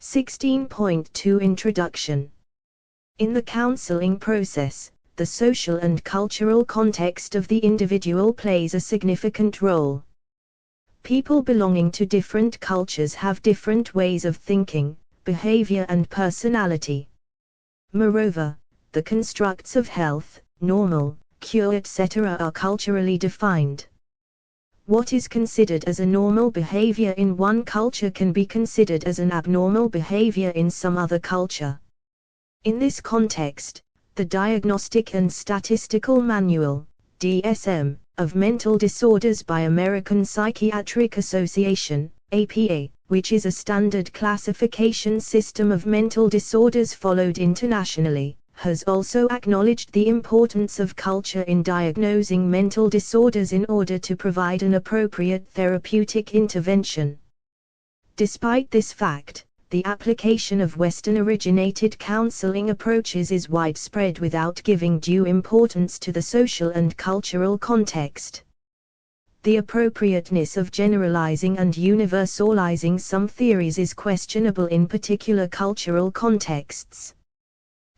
16.2 Introduction. In the counseling process, the social and cultural context of the individual plays a significant role. People belonging to different cultures have different ways of thinking, behavior and personality. Moreover, the constructs of health, normal, cure etc. are culturally defined. What is considered as a normal behavior in one culture can be considered as an abnormal behavior in some other culture. In this context, the Diagnostic and Statistical Manual, DSM, of Mental Disorders by American Psychiatric Association, APA, which is a standard classification system of mental disorders followed internationally, has also acknowledged the importance of culture in diagnosing mental disorders in order to provide an appropriate therapeutic intervention. Despite this fact, the application of Western-originated counseling approaches is widespread without giving due importance to the social and cultural context. The appropriateness of generalizing and universalizing some theories is questionable in particular cultural contexts.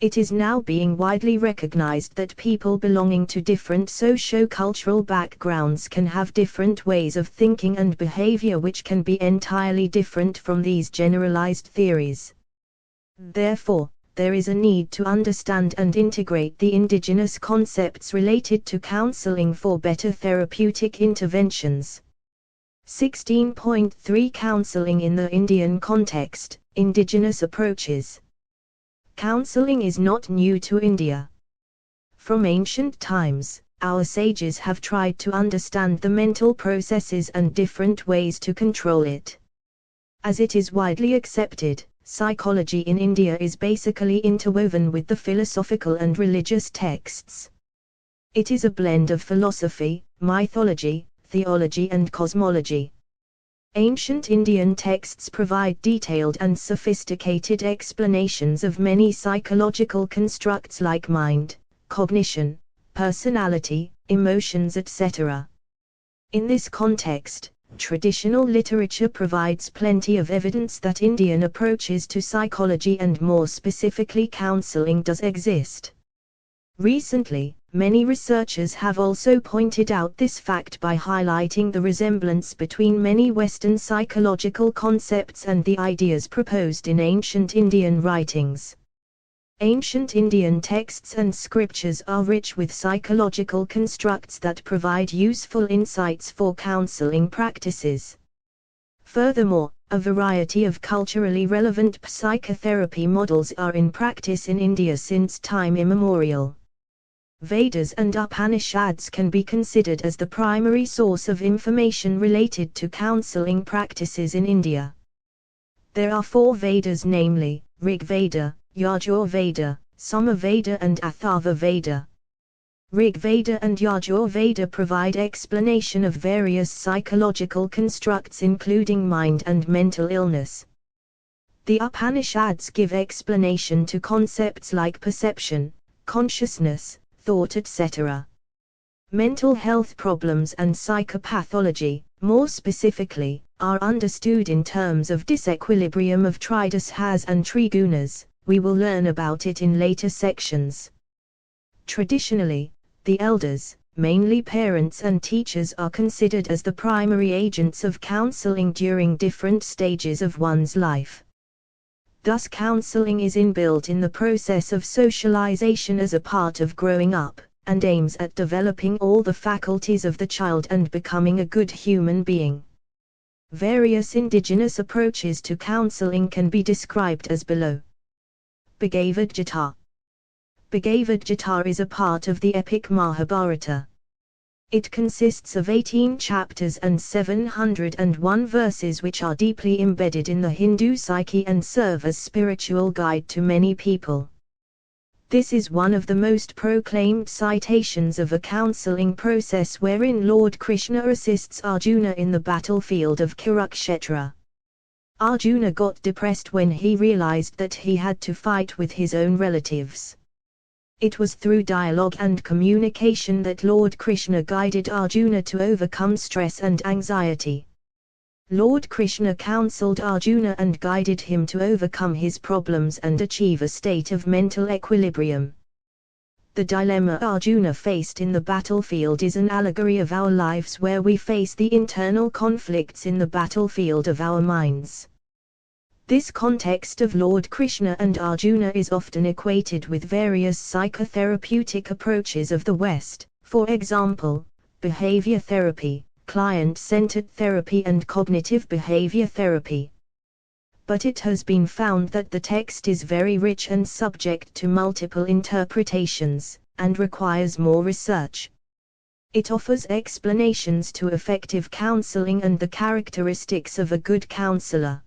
It is now being widely recognized that people belonging to different socio-cultural backgrounds can have different ways of thinking and behavior which can be entirely different from these generalized theories. Therefore, there is a need to understand and integrate the indigenous concepts related to counseling for better therapeutic interventions. 16.3 Counseling in the Indian context, indigenous approaches. Counseling is not new to India. From ancient times, our sages have tried to understand the mental processes and different ways to control it. As it is widely accepted, psychology in India is basically interwoven with the philosophical and religious texts. It is a blend of philosophy, mythology, theology and cosmology. Ancient Indian texts provide detailed and sophisticated explanations of many psychological constructs like mind, cognition, personality, emotions etc. In this context, traditional literature provides plenty of evidence that Indian approaches to psychology and more specifically counseling does exist. Recently, many researchers have also pointed out this fact by highlighting the resemblance between many Western psychological concepts and the ideas proposed in ancient Indian writings. Ancient Indian texts and scriptures are rich with psychological constructs that provide useful insights for counseling practices. Furthermore, a variety of culturally relevant psychotherapy models are in practice in India since time immemorial. Vedas and Upanishads can be considered as the primary source of information related to counseling practices in India. There are 4 Vedas, namely, Rig Veda, Yajur Veda, Sama Veda and Atharva Veda. Rig Veda and Yajur Veda provide explanation of various psychological constructs including mind and mental illness. The Upanishads give explanation to concepts like perception, consciousness, thought etc. Mental health problems and psychopathology, more specifically, are understood in terms of disequilibrium of tridosas and trigunas. We will learn about it in later sections. Traditionally, the elders, mainly parents and teachers, are considered as the primary agents of counseling during different stages of one's life. Thus counseling is inbuilt in the process of socialization as a part of growing up, and aims at developing all the faculties of the child and becoming a good human being. Various indigenous approaches to counseling can be described as below. Bhagavad Gita. Bhagavad Gita is a part of the epic Mahabharata. It consists of 18 chapters and 701 verses which are deeply embedded in the Hindu psyche and serve as spiritual guide to many people. This is one of the most proclaimed citations of a counseling process wherein Lord Krishna assists Arjuna in the battlefield of Kurukshetra. Arjuna got depressed when he realized that he had to fight with his own relatives. It was through dialogue and communication that Lord Krishna guided Arjuna to overcome stress and anxiety. Lord Krishna counseled Arjuna and guided him to overcome his problems and achieve a state of mental equilibrium. The dilemma Arjuna faced in the battlefield is an allegory of our lives where we face the internal conflicts in the battlefield of our minds. This context of Lord Krishna and Arjuna is often equated with various psychotherapeutic approaches of the West, for example, behavior therapy, client-centered therapy and cognitive behavior therapy. But it has been found that the text is very rich and subject to multiple interpretations, and requires more research. It offers explanations to effective counseling and the characteristics of a good counselor.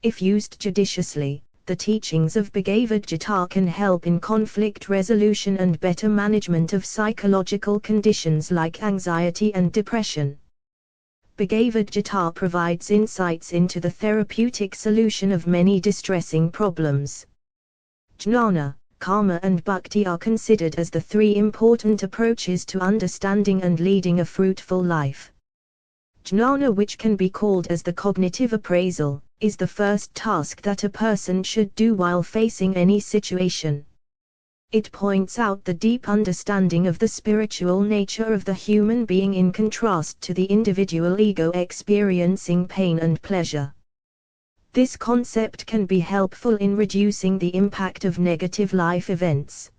If used judiciously, the teachings of Bhagavad Gita can help in conflict resolution and better management of psychological conditions like anxiety and depression. Bhagavad Gita provides insights into the therapeutic solution of many distressing problems. Jnana, karma and bhakti are considered as the three important approaches to understanding and leading a fruitful life. Jnana, which can be called as the cognitive appraisal, is the first task that a person should do while facing any situation. It points out the deep understanding of the spiritual nature of the human being in contrast to the individual ego experiencing pain and pleasure. This concept can be helpful in reducing the impact of negative life events.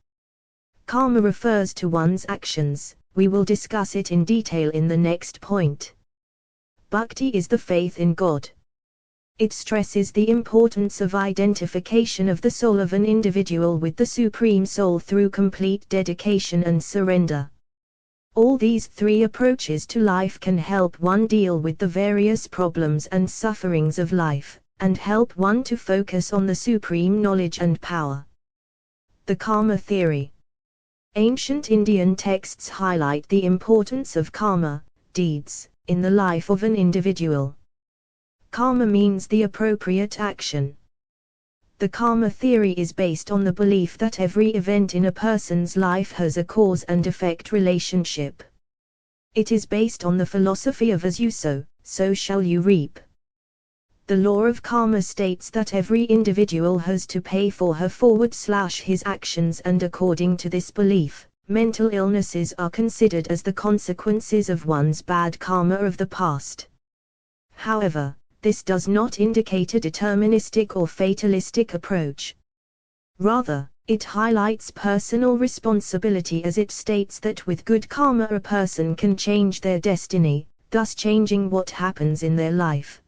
Karma refers to one's actions. We will discuss it in detail in the next point. Bhakti is the faith in God. It stresses the importance of identification of the soul of an individual with the Supreme Soul through complete dedication and surrender. All these three approaches to life can help one deal with the various problems and sufferings of life, and help one to focus on the supreme knowledge and power. The Karma Theory. Ancient Indian texts highlight the importance of karma, deeds, in the life of an individual. Karma means the appropriate action. The karma theory is based on the belief that every event in a person's life has a cause and effect relationship. It is based on the philosophy of as you sow, so shall you reap. The law of karma states that every individual has to pay for her/his actions, and according to this belief, mental illnesses are considered as the consequences of one's bad karma of the past. However, this does not indicate a deterministic or fatalistic approach. Rather, it highlights personal responsibility as it states that with good karma a person can change their destiny, thus changing what happens in their life.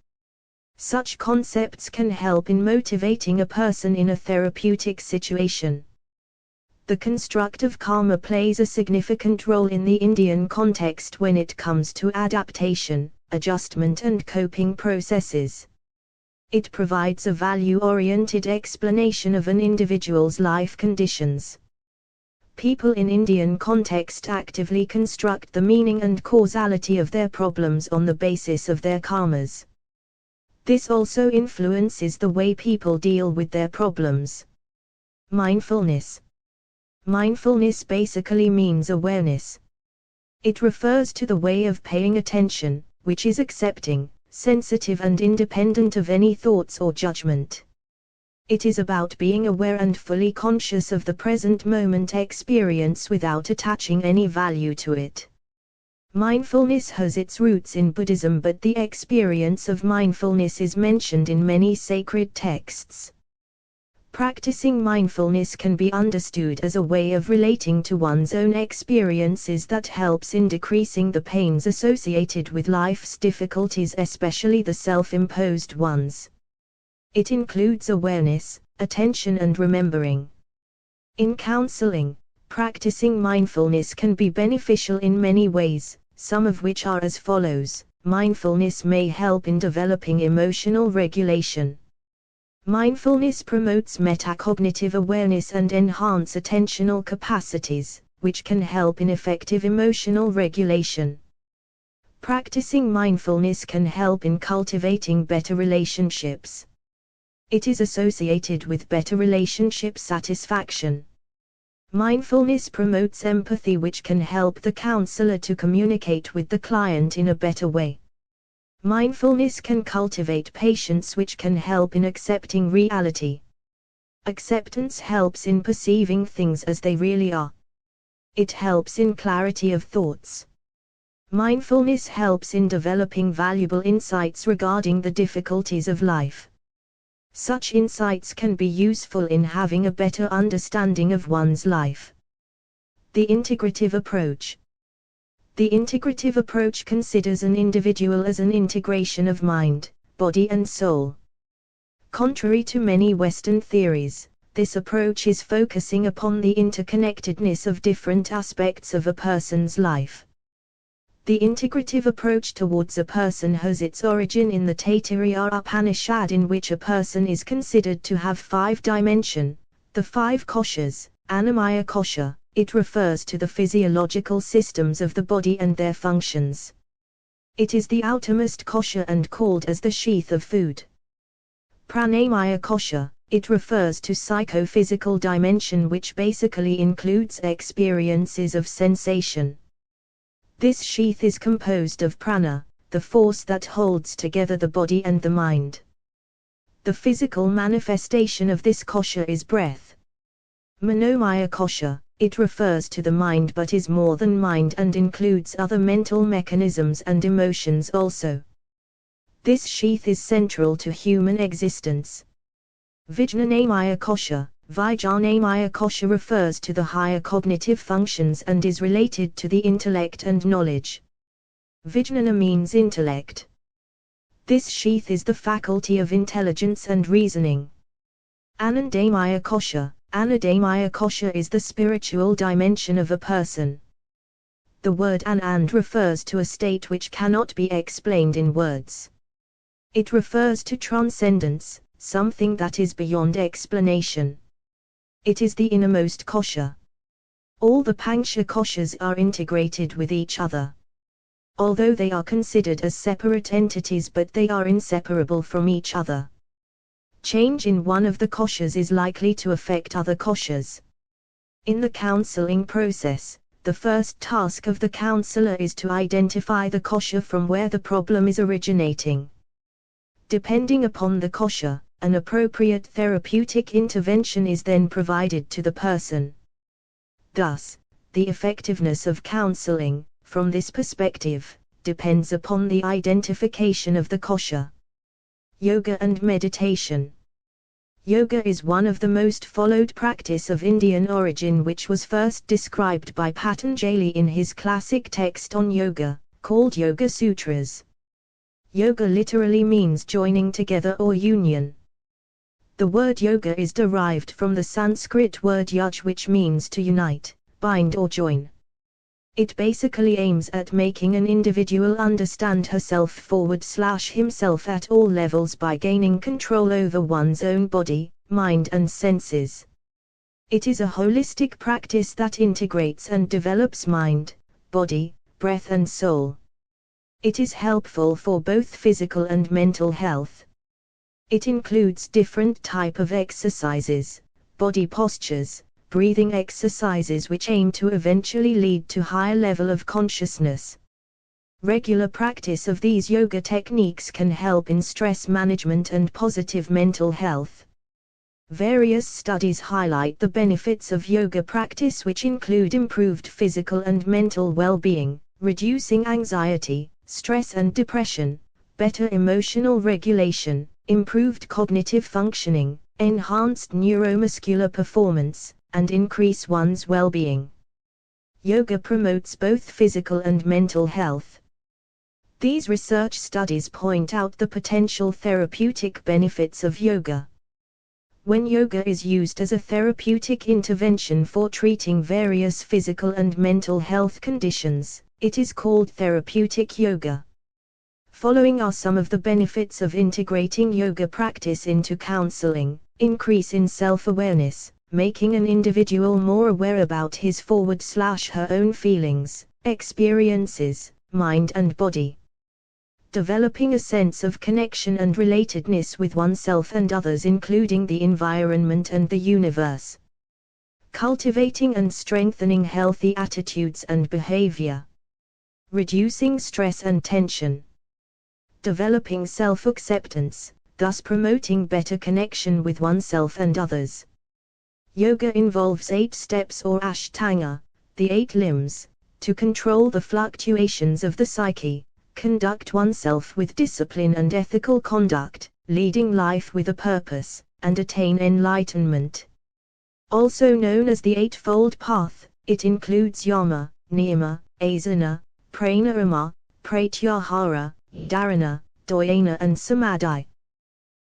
Such concepts can help in motivating a person in a therapeutic situation. The construct of karma plays a significant role in the Indian context when it comes to adaptation, adjustment and coping processes. It provides a value-oriented explanation of an individual's life conditions. People in Indian context actively construct the meaning and causality of their problems on the basis of their karmas. This also influences the way people deal with their problems. Mindfulness. Mindfulness basically means awareness. It refers to the way of paying attention, which is accepting, sensitive and independent of any thoughts or judgment. It is about being aware and fully conscious of the present moment experience without attaching any value to it. Mindfulness has its roots in Buddhism, but the experience of mindfulness is mentioned in many sacred texts. Practicing mindfulness can be understood as a way of relating to one's own experiences that helps in decreasing the pains associated with life's difficulties, especially the self-imposed ones. It includes awareness, attention and remembering. In counseling, practicing mindfulness can be beneficial in many ways, some of which are as follows. Mindfulness may help in developing emotional regulation. Mindfulness promotes metacognitive awareness and enhance attentional capacities, which can help in effective emotional regulation. Practicing mindfulness can help in cultivating better relationships. It is associated with better relationship satisfaction. Mindfulness promotes empathy, which can help the counselor to communicate with the client in a better way. Mindfulness can cultivate patience, which can help in accepting reality. Acceptance helps in perceiving things as they really are. It helps in clarity of thoughts. Mindfulness helps in developing valuable insights regarding the difficulties of life. Such insights can be useful in having a better understanding of one's life. The integrative approach. The integrative approach considers an individual as an integration of mind, body and soul. Contrary to many Western theories, this approach is focusing upon the interconnectedness of different aspects of a person's life. The integrative approach towards a person has its origin in the Taittiriya Upanishad, in which a person is considered to have 5 dimensions, the 5 koshas, Annamaya kosha. It refers to the physiological systems of the body and their functions. It is the outermost kosha and called as the sheath of food. Pranamaya kosha. It refers to psychophysical dimension, which basically includes experiences of sensation. This sheath is composed of prana, the force that holds together the body and the mind. The physical manifestation of this kosha is breath. Manomaya kosha. It refers to the mind but is more than mind and includes other mental mechanisms and emotions also. This sheath is central to human existence. Vijnanamaya kosha. Vijnanamaya kosha refers to the higher cognitive functions and is related to the intellect and knowledge. Vijnana means intellect. This sheath is the faculty of intelligence and reasoning. Anandamaya kosha. Anandamaya kosha is the spiritual dimension of a person. The word anand refers to a state which cannot be explained in words. It refers to transcendence, something that is beyond explanation. It is the innermost kosha. All the pancha koshas are integrated with each other. Although they are considered as separate entities, but they are inseparable from each other. Change in one of the koshas is likely to affect other koshas. In the counseling process, the first task of the counselor is to identify the kosha from where the problem is originating. Depending upon the kosha, an appropriate therapeutic intervention is then provided to the person. Thus, the effectiveness of counseling, from this perspective, depends upon the identification of the kosha. Yoga and meditation. Yoga is one of the most followed practice of Indian origin, which was first described by Patanjali in his classic text on yoga, called Yoga Sutras. Yoga literally means joining together or union. The word yoga is derived from the Sanskrit word yuj, which means to unite, bind or join. It basically aims at making an individual understand herself/himself at all levels by gaining control over one's own body, mind and senses. It is a holistic practice that integrates and develops mind, body, breath and soul. It is helpful for both physical and mental health. It includes different types of exercises, body postures, breathing exercises which aim to eventually lead to higher level of consciousness. Regular practice of these yoga techniques can help in stress management and positive mental health. Various studies highlight the benefits of yoga practice, which include improved physical and mental well-being, reducing anxiety, stress and depression, better emotional regulation, improved cognitive functioning, enhanced neuromuscular performance, and increase one's well-being. Yoga promotes both physical and mental health. These research studies point out the potential therapeutic benefits of yoga. When yoga is used as a therapeutic intervention for treating various physical and mental health conditions, it is called therapeutic yoga. Following are some of the benefits of integrating yoga practice into counseling: increase in self-awareness, making an individual more aware about his/her own feelings, experiences, mind and body. Developing a sense of connection and relatedness with oneself and others, including the environment and the universe. Cultivating and strengthening healthy attitudes and behavior. Reducing stress and tension. developing self-acceptance, thus promoting better connection with oneself and others. Yoga involves 8 steps or ashtanga, the 8 limbs, to control the fluctuations of the psyche, conduct oneself with discipline and ethical conduct, leading life with a purpose, and attain enlightenment. Also known as the Eightfold Path, it includes yama, niyama, asana, pranayama, pratyahara, dharana, dhyana and samadhi.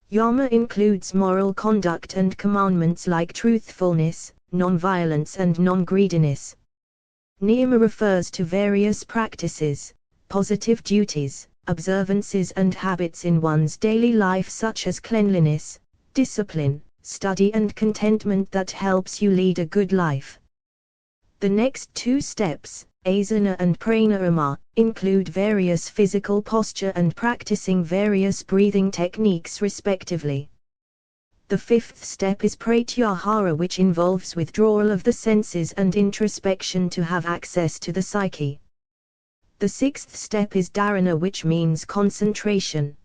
Yama includes moral conduct and commandments like truthfulness, non-violence and non-greediness. Niyama refers to various practices, positive duties, observances and habits in one's daily life such as cleanliness, discipline, study and contentment that helps you lead a good life. The next 2 steps, asana and pranayama, include various physical posture and practicing various breathing techniques respectively. The 5th step is pratyahara, which involves withdrawal of the senses and introspection to have access to the psyche. The 6th step is dharana, which means concentration.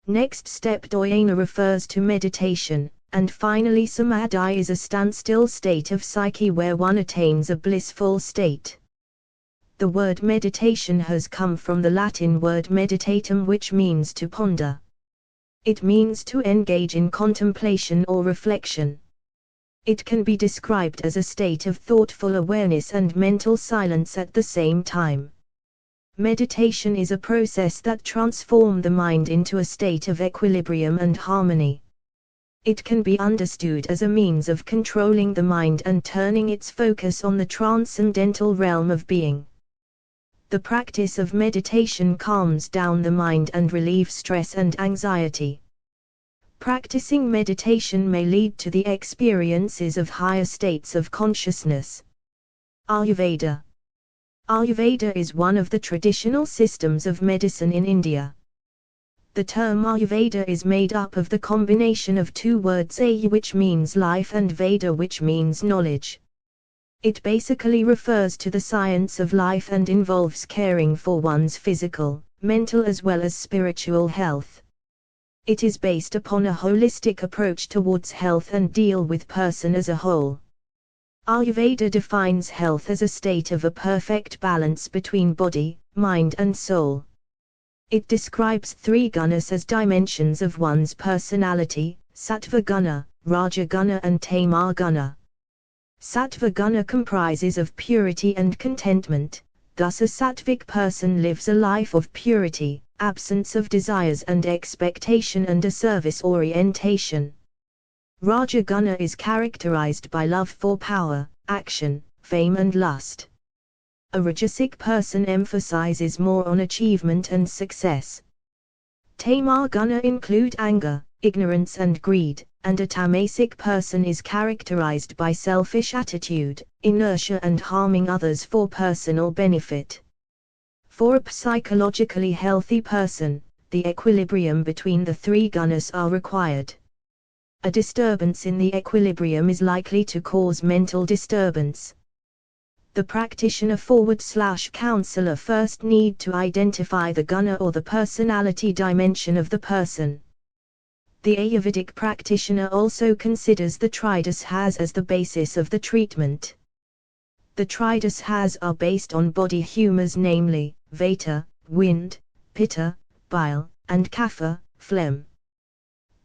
Next step dhyana refers to meditation, and finally samadhi is a standstill state of psyche where one attains a blissful state. The word meditation has come from the Latin word meditatum, which means to ponder. It means to engage in contemplation or reflection. It can be described as a state of thoughtful awareness and mental silence at the same time. Meditation is a process that transforms the mind into a state of equilibrium and harmony. It can be understood as a means of controlling the mind and turning its focus on the transcendental realm of being. The practice of meditation calms down the mind and relieves stress and anxiety. Practicing meditation may lead to the experiences of higher states of consciousness. Ayurveda. Ayurveda is one of the traditional systems of medicine in India. The term Ayurveda is made up of the combination of 2 words, Ayu, which means life, and Veda, which means knowledge. It basically refers to the science of life and involves caring for one's physical, mental as well as spiritual health. It is based upon a holistic approach towards health and deal with person as a whole. Ayurveda defines health as a state of a perfect balance between body, mind and soul. It describes 3 gunas as dimensions of one's personality: sattva guna, raja guna and tama guna. Sattva guna comprises of purity and contentment, thus a sattvic person lives a life of purity, absence of desires and expectation and a service orientation. Raja guna is characterized by love for power, action, fame and lust. A rajasic person emphasizes more on achievement and success. Tama guna include anger, ignorance and greed, and a tamasic person is characterized by selfish attitude, inertia and harming others for personal benefit. For a psychologically healthy person, the equilibrium between the 3 gunas are required. A disturbance in the equilibrium is likely to cause mental disturbance. The practitioner / counselor first need to identify the guna or the personality dimension of the person. The Ayurvedic practitioner also considers the tridosas as the basis of the treatment. The tridosas are based on body humors, namely, vata, wind, pitta, bile, and kapha, phlegm.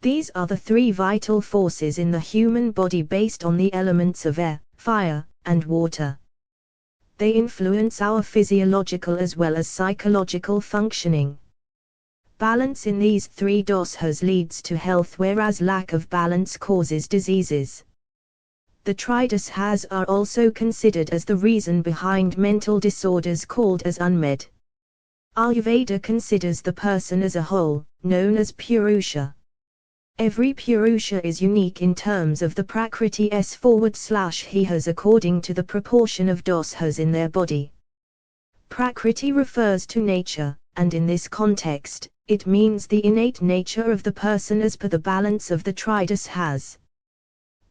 These are the 3 vital forces in the human body based on the elements of air, fire, and water. They influence our physiological as well as psychological functioning. Balance in these 3 dosas leads to health, whereas lack of balance causes diseases. The tridosas are also considered as the reason behind mental disorders called as unmed. Ayurveda considers the person as a whole, known as Purusha. Every Purusha is unique in terms of the Prakritis / he has according to the proportion of dosas in their body. Prakriti refers to nature, and in this context, it means the innate nature of the person as per the balance of the tridosas.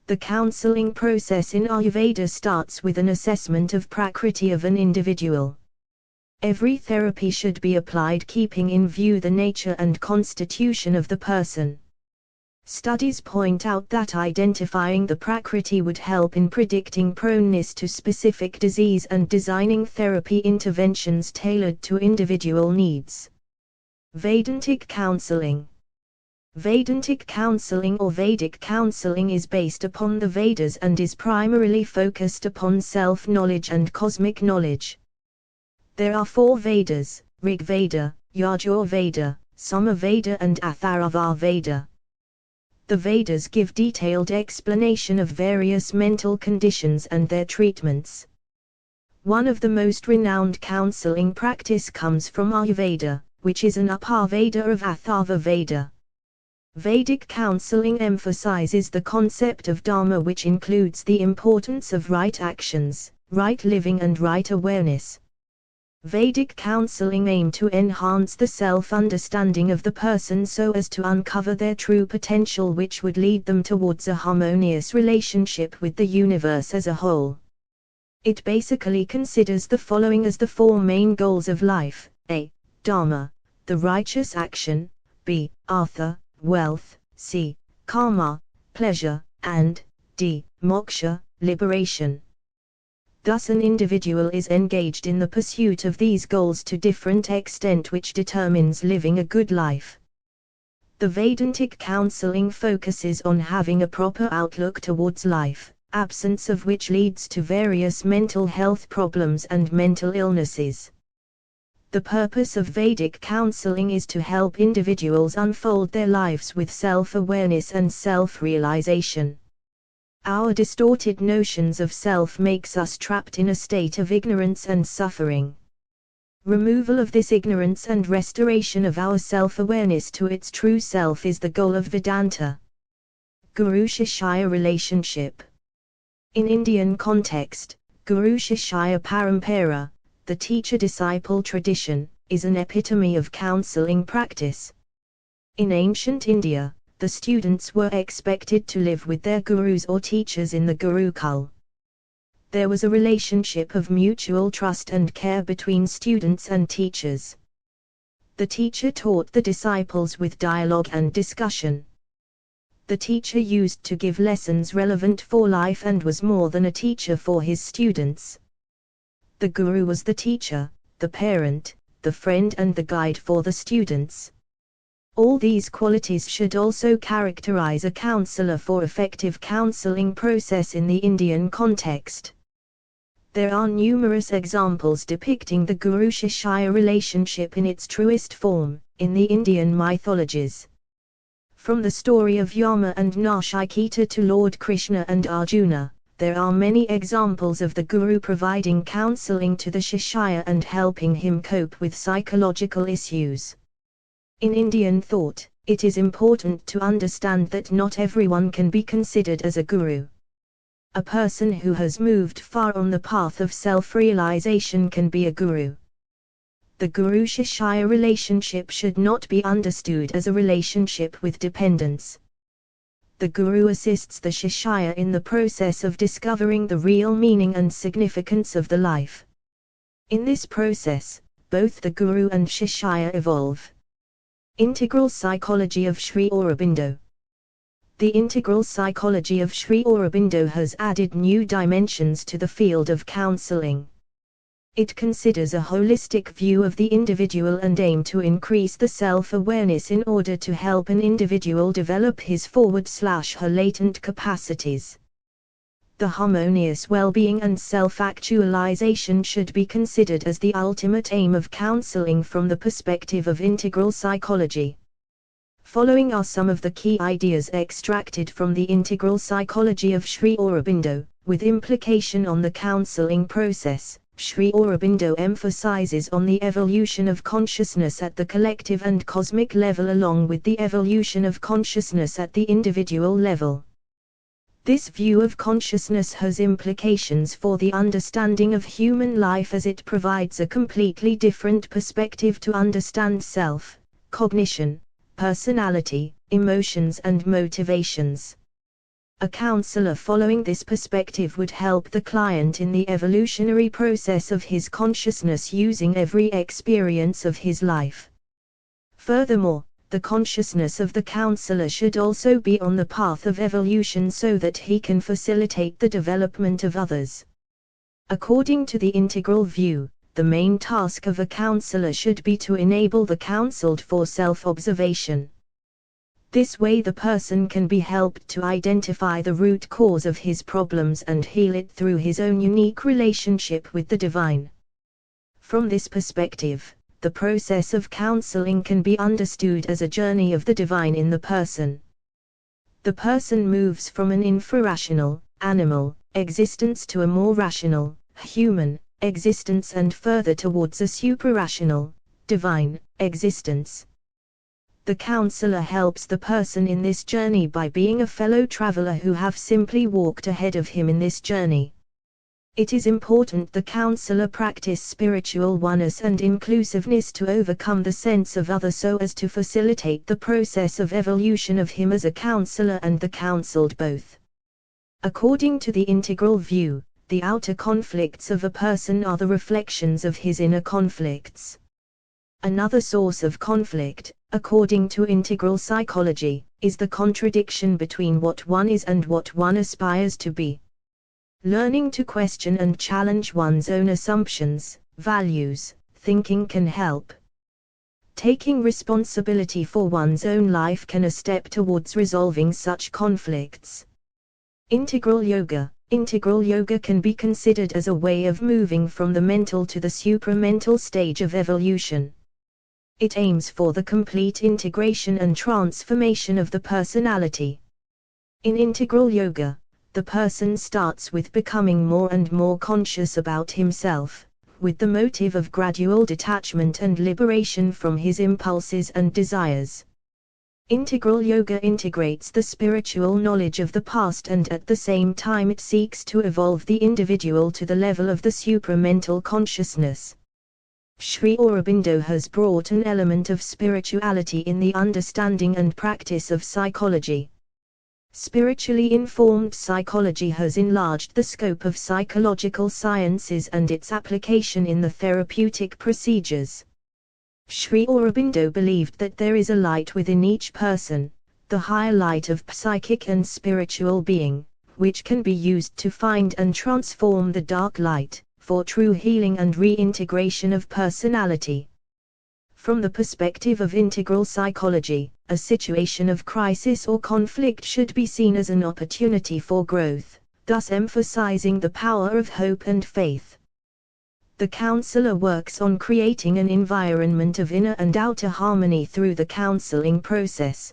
The counseling process in Ayurveda starts with an assessment of Prakriti of an individual. Every therapy should be applied keeping in view the nature and constitution of the person. Studies point out that identifying the prakriti would help in predicting proneness to specific disease and designing therapy interventions tailored to individual needs. Vedantic counseling. Vedantic counseling or Vedic counseling is based upon the Vedas and is primarily focused upon self-knowledge and cosmic knowledge. There are 4 Vedas: Rig Veda, Yajur Veda, Samaveda and Atharva Veda. The Vedas give detailed explanation of various mental conditions and their treatments. One of the most renowned counseling practice comes from Ayurveda, which is an Uparveda of Atharva Veda. Vedic counseling emphasizes the concept of Dharma, which includes the importance of right actions, right living and right awareness. Vedic counseling aims to enhance the self-understanding of the person so as to uncover their true potential, which would lead them towards a harmonious relationship with the universe as a whole. It basically considers the following as the 4 main goals of life: A. Dharma, the righteous action; B. Artha, wealth; C. Karma, pleasure; and D. Moksha, liberation. Thus an individual is engaged in the pursuit of these goals to different extent, which determines living a good life. The Vedantic counseling focuses on having a proper outlook towards life, absence of which leads to various mental health problems and mental illnesses. The purpose of Vedic counseling is to help individuals unfold their lives with self-awareness and self-realization. Our distorted notions of self makes us trapped in a state of ignorance and suffering. Removal of this ignorance and restoration of our self-awareness to its true self is the goal of Vedanta. Guru-Shishya relationship. In Indian context, Guru-Shishya Parampara, the teacher-disciple tradition, is an epitome of counseling practice. In ancient India, the students were expected to live with their gurus or teachers in the Gurukul. There was a relationship of mutual trust and care between students and teachers. The teacher taught the disciples with dialogue and discussion. The teacher used to give lessons relevant for life and was more than a teacher for his students. The guru was the teacher, the parent, the friend and the guide for the students. All these qualities should also characterize a counselor for effective counseling process in the Indian context. There are numerous examples depicting the Guru-Shishya relationship in its truest form, in the Indian mythologies. From the story of Yama and Nachiketa to Lord Krishna and Arjuna, there are many examples of the Guru providing counseling to the Shishya and helping him cope with psychological issues. In Indian thought, it is important to understand that not everyone can be considered as a guru. A person who has moved far on the path of self-realization can be a guru. The Guru-Shishya relationship should not be understood as a relationship with dependence. The Guru assists the Shishya in the process of discovering the real meaning and significance of the life. In this process, both the Guru and Shishya evolve. Integral psychology of Sri Aurobindo. The integral psychology of Sri Aurobindo has added new dimensions to the field of counseling. It considers a holistic view of the individual and aims to increase the self-awareness in order to help an individual develop his /her latent capacities. The harmonious well-being and self-actualization should be considered as the ultimate aim of counseling from the perspective of integral psychology. Following are some of the key ideas extracted from the integral psychology of Sri Aurobindo, with implication on the counseling process. Sri Aurobindo emphasizes on the evolution of consciousness at the collective and cosmic level along with the evolution of consciousness at the individual level. This view of consciousness has implications for the understanding of human life as it provides a completely different perspective to understand self, cognition, personality, emotions and motivations. A counselor following this perspective would help the client in the evolutionary process of his consciousness using every experience of his life. Furthermore, the consciousness of the counselor should also be on the path of evolution so that he can facilitate the development of others. According to the integral view, the main task of a counselor should be to enable the counseled for self-observation. This way the person can be helped to identify the root cause of his problems and heal it through his own unique relationship with the divine. From this perspective, the process of counseling can be understood as a journey of the divine in the person. The person moves from an infrarational, animal, existence to a more rational, human, existence and further towards a suprarational, divine, existence. The counselor helps the person in this journey by being a fellow traveler who have simply walked ahead of him in this journey. It is important the counselor practice spiritual oneness and inclusiveness to overcome the sense of other so as to facilitate the process of evolution of him as a counselor and the counseled both. According to the integral view, the outer conflicts of a person are the reflections of his inner conflicts. Another source of conflict, according to integral psychology, is the contradiction between what one is and what one aspires to be. Learning to question and challenge one's own assumptions, values, thinking can help. Taking responsibility for one's own life can be a step towards resolving such conflicts. Integral yoga. Integral yoga can be considered as a way of moving from the mental to the supramental stage of evolution. It aims for the complete integration and transformation of the personality. In integral yoga, the person starts with becoming more and more conscious about himself, with the motive of gradual detachment and liberation from his impulses and desires. Integral yoga integrates the spiritual knowledge of the past and at the same time it seeks to evolve the individual to the level of the supramental consciousness. Sri Aurobindo has brought an element of spirituality in the understanding and practice of psychology. Spiritually informed psychology has enlarged the scope of psychological sciences and its application in the therapeutic procedures. Sri Aurobindo believed that there is a light within each person, the higher light of psychic and spiritual being, which can be used to find and transform the dark light, for true healing and reintegration of personality. From the perspective of integral psychology, a situation of crisis or conflict should be seen as an opportunity for growth, thus emphasizing the power of hope and faith. The counselor works on creating an environment of inner and outer harmony through the counseling process.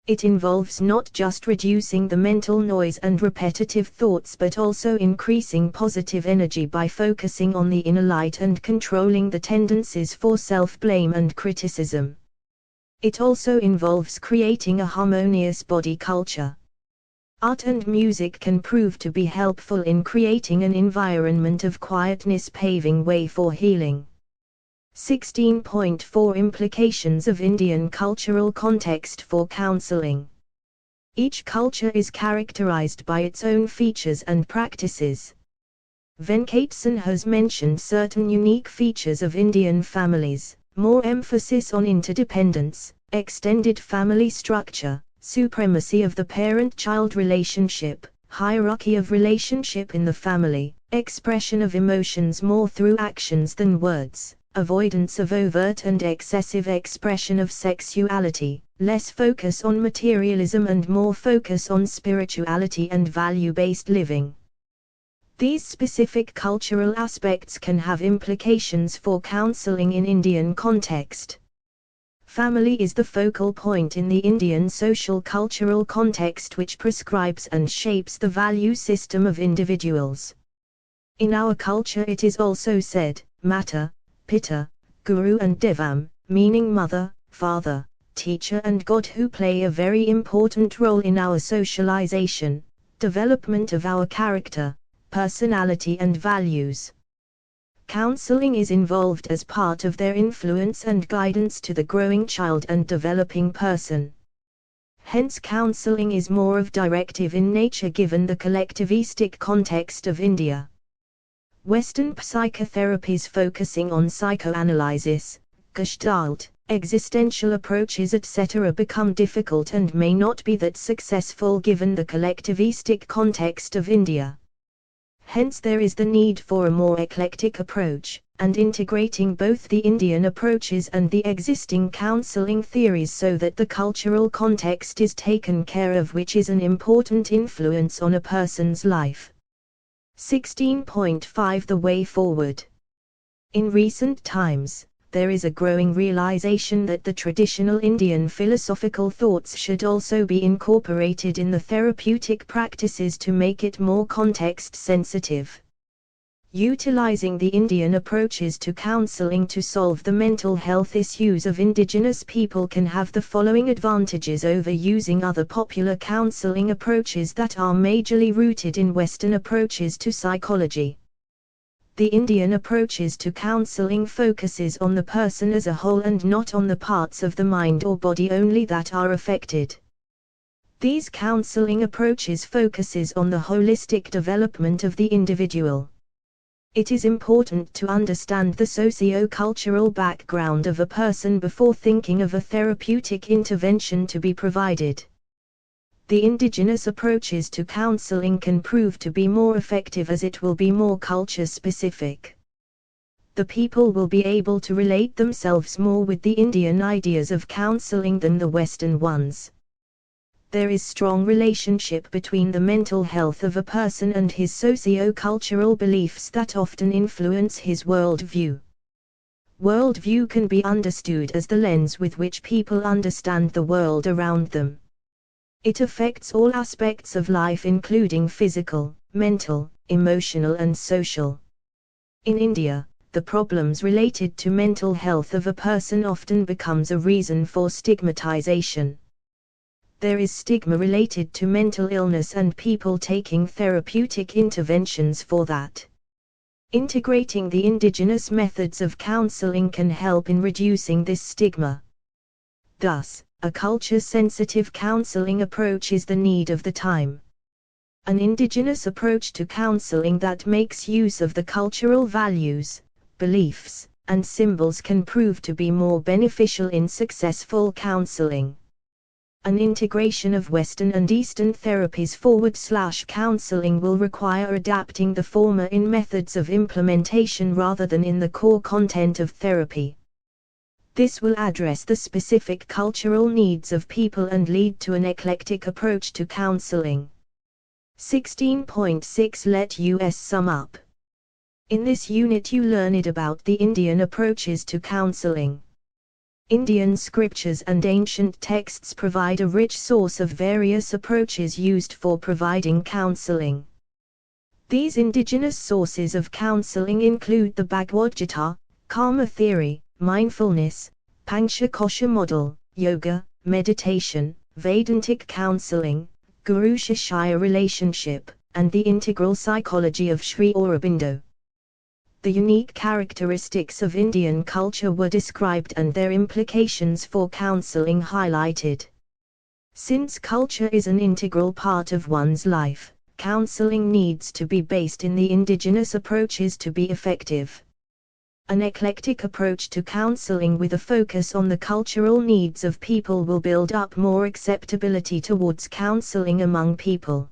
It involves not just reducing the mental noise and repetitive thoughts but also increasing positive energy by focusing on the inner light and controlling the tendencies for self-blame and criticism. It also involves creating a harmonious body culture. Art and music can prove to be helpful in creating an environment of quietness, paving way for healing. 16.4 Implications of Indian cultural context for counseling. Each culture is characterized by its own features and practices. Venkatson has mentioned certain unique features of Indian families, more emphasis on interdependence, extended family structure, supremacy of the parent-child relationship, hierarchy of relationship in the family, expression of emotions more through actions than words, avoidance of overt and excessive expression of sexuality, less focus on materialism and more focus on spirituality and value-based living. These specific cultural aspects can have implications for counseling in Indian context. Family is the focal point in the Indian social cultural context which prescribes and shapes the value system of individuals. In our culture it is also said, Mata, Pita, Guru and Devam, meaning mother, father, teacher and God, who play a very important role in our socialization, development of our character, personality and values. Counseling is involved as part of their influence and guidance to the growing child and developing person. Hence counseling is more of directive in nature given the collectivistic context of India. Western psychotherapies focusing on psychoanalysis, Gestalt, existential approaches etc. become difficult and may not be that successful given the collectivistic context of India. Hence there is the need for a more eclectic approach, and integrating both the Indian approaches and the existing counseling theories so that the cultural context is taken care of, which is an important influence on a person's life. 16.5 The way forward. In recent times, there is a growing realization that the traditional Indian philosophical thoughts should also be incorporated in the therapeutic practices to make it more context-sensitive. Utilizing the Indian approaches to counseling to solve the mental health issues of indigenous people can have the following advantages over using other popular counseling approaches that are majorly rooted in Western approaches to psychology. The Indian approaches to counseling focuses on the person as a whole and not on the parts of the mind or body only that are affected. These counseling approaches focuses on the holistic development of the individual. It is important to understand the socio-cultural background of a person before thinking of a therapeutic intervention to be provided. The indigenous approaches to counseling can prove to be more effective as it will be more culture-specific. The people will be able to relate themselves more with the Indian ideas of counseling than the Western ones. There is strong relationship between the mental health of a person and his socio-cultural beliefs that often influence his worldview. Worldview can be understood as the lens with which people understand the world around them. It affects all aspects of life including physical, mental, emotional and social. In India, the problems related to mental health of a person often becomes a reason for stigmatization. There is stigma related to mental illness and people taking therapeutic interventions for that. Integrating the indigenous methods of counseling can help in reducing this stigma. Thus, a culture-sensitive counseling approach is the need of the time. An indigenous approach to counseling that makes use of the cultural values, beliefs, and symbols can prove to be more beneficial in successful counseling. An integration of Western and Eastern therapies /counseling will require adapting the former in methods of implementation rather than in the core content of therapy. This will address the specific cultural needs of people and lead to an eclectic approach to counseling. 16.6 Let us sum up. In this unit you learned about the Indian approaches to counseling. Indian scriptures and ancient texts provide a rich source of various approaches used for providing counseling. These indigenous sources of counseling include the Bhagavad Gita, karma theory, mindfulness, Panchakosha model, yoga, meditation, Vedantic counseling, Guru-Shishya relationship, and the integral psychology of Sri Aurobindo. The unique characteristics of Indian culture were described and their implications for counseling highlighted. Since culture is an integral part of one's life, counseling needs to be based in the indigenous approaches to be effective. An eclectic approach to counseling with a focus on the cultural needs of people will build up more acceptability towards counseling among people.